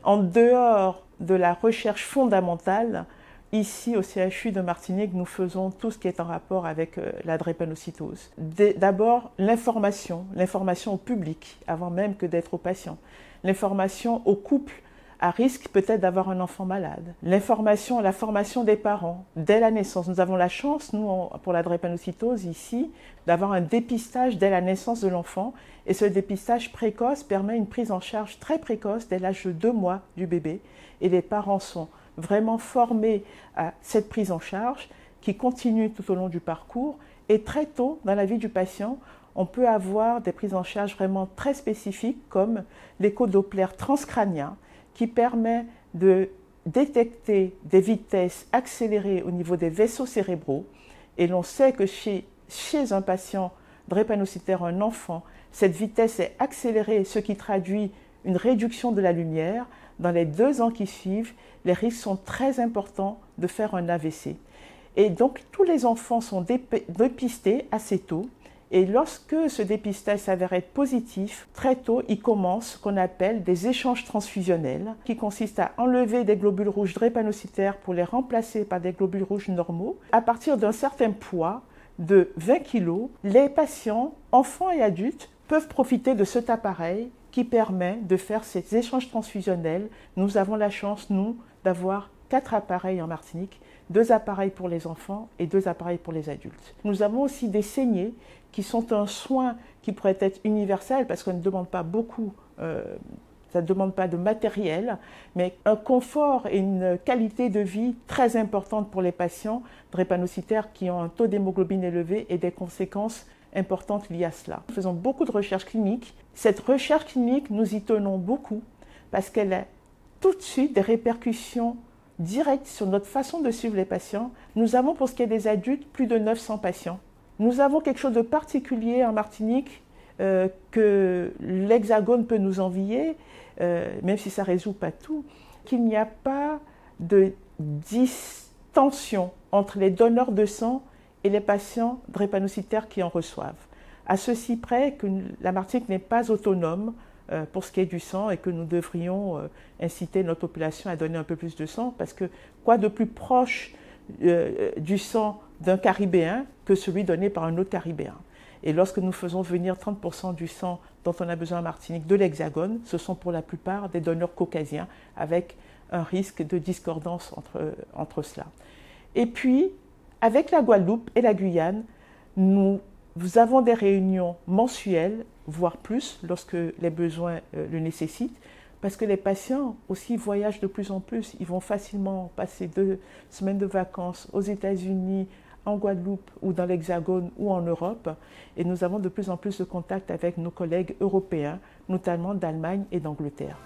En dehors de la recherche fondamentale, ici au CHU de Martinique, nous faisons tout ce qui est en rapport avec la drépanocytose. D'abord, l'information au public, avant même que d'être aux patients. L'information aux couples à risque peut-être d'avoir un enfant malade. La formation des parents dès la naissance. Nous avons la chance, nous, pour la drépanocytose ici, d'avoir un dépistage dès la naissance de l'enfant. Et ce dépistage précoce permet une prise en charge très précoce dès l'âge de 2 mois du bébé. Et les parents sont vraiment formés à cette prise en charge qui continue tout au long du parcours. Et très tôt dans la vie du patient, on peut avoir des prises en charge vraiment très spécifiques comme l'écho-doppler transcrânien qui permet de détecter des vitesses accélérées au niveau des vaisseaux cérébraux. Et l'on sait que chez un patient drépanocytaire, un enfant, cette vitesse est accélérée, ce qui traduit une réduction de la lumière. Dans les 2 ans qui suivent, les risques sont très importants de faire un AVC. Et donc, tous les enfants sont dépistés assez tôt. Et lorsque ce dépistage s'avère être positif, très tôt, il commence ce qu'on appelle des échanges transfusionnels, qui consistent à enlever des globules rouges drépanocytaires pour les remplacer par des globules rouges normaux. À partir d'un certain poids, de 20 kg, les patients, enfants et adultes, peuvent profiter de cet appareil qui permet de faire ces échanges transfusionnels. Nous avons la chance, nous, d'avoir 4 appareils en Martinique, 2 appareils pour les enfants et 2 appareils pour les adultes. Nous avons aussi des saignées qui sont un soin qui pourrait être universel parce qu'on ne demande pas beaucoup, ça ne demande pas de matériel, mais un confort et une qualité de vie très importante pour les patients drépanocytaires qui ont un taux d'hémoglobine élevé et des conséquences importantes liées à cela. Nous faisons beaucoup de recherche clinique. Cette recherche clinique, nous y tenons beaucoup parce qu'elle a tout de suite des répercussions directes sur notre façon de suivre les patients. Nous avons, pour ce qui est des adultes, plus de 900 patients. Nous avons quelque chose de particulier en Martinique que l'Hexagone peut nous envier, même si ça ne résout pas tout, qu'il n'y a pas de distension entre les donneurs de sang et les patients drépanocytaires qui en reçoivent. À ceci près que la Martinique n'est pas autonome pour ce qui est du sang et que nous devrions inciter notre population à donner un peu plus de sang parce que quoi de plus proche du sang d'un Caribéen que celui donné par un autre Caribéen. Et lorsque nous faisons venir 30% du sang dont on a besoin en Martinique de l'Hexagone, ce sont pour la plupart des donneurs caucasiens avec un risque de discordance entre cela. Et puis, avec la Guadeloupe et la Guyane, nous avons des réunions mensuelles, voire plus, lorsque les besoins le nécessitent, parce que les patients aussi voyagent de plus en plus. Ils vont facilement passer 2 semaines de vacances aux États-Unis, en Guadeloupe ou dans l'Hexagone ou en Europe. Et nous avons de plus en plus de contacts avec nos collègues européens, notamment d'Allemagne et d'Angleterre.